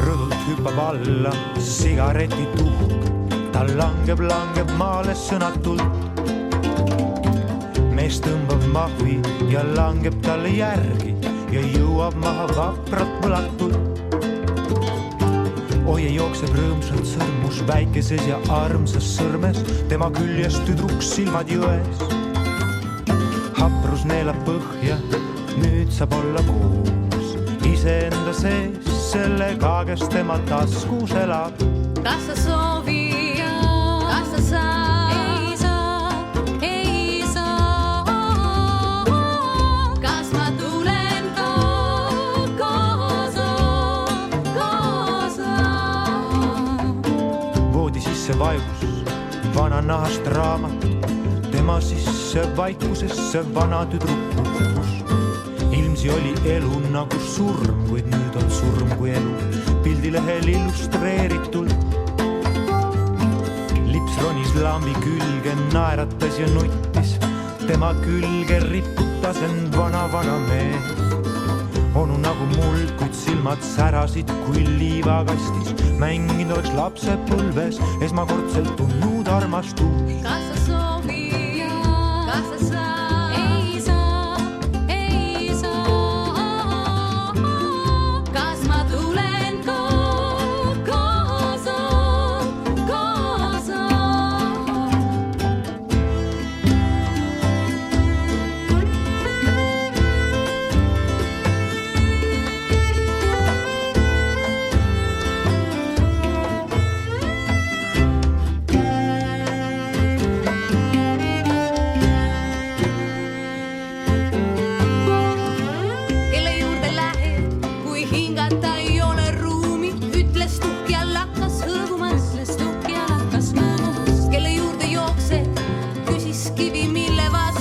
Rõdult hüppab alla sigareti tuhk, ta langeb maale sõnatult. Mees tõmbab mahvi ja langeb talle järgi ja jõuab maha vapralt põlatult. Oi ei jookseb rõõmsalt sõrmus väikeses ja armsas sõrmes, tema küljes tüdruks silmad jões. Haprus neelab põhja, nüüd saab olla kuus, iseenda sees sellega, kes tema taskus elab. Kas sa soovid, kas sa saad, ei saa, kas ma tulen kaasa. Voodi sisse vajus vana nahast raamat, tema sisse vaikusesse vana tüdrukus. Ilmsi oli elu nagu surm, kuid nüüd on surm kui elu, pildilehel illustreeritult. Lips ronis lambi külge, naeratas ja nuttis, tema külge riputas end vana mees. Onu nagu muld, kuid silmad särasid kui liivakastis, mänginud oleks lapsepõlves, esmakordselt tundnud armastus. Kas sa soovid, kas sa saad, ei saa, kas ma tulen kaasa. Kelle juurde lähed, kui hingata ei ole ruumi, ütles tuhk ja lakkas hõõgumas. Kelle juurde jooksed, küsis kivi, mille vastu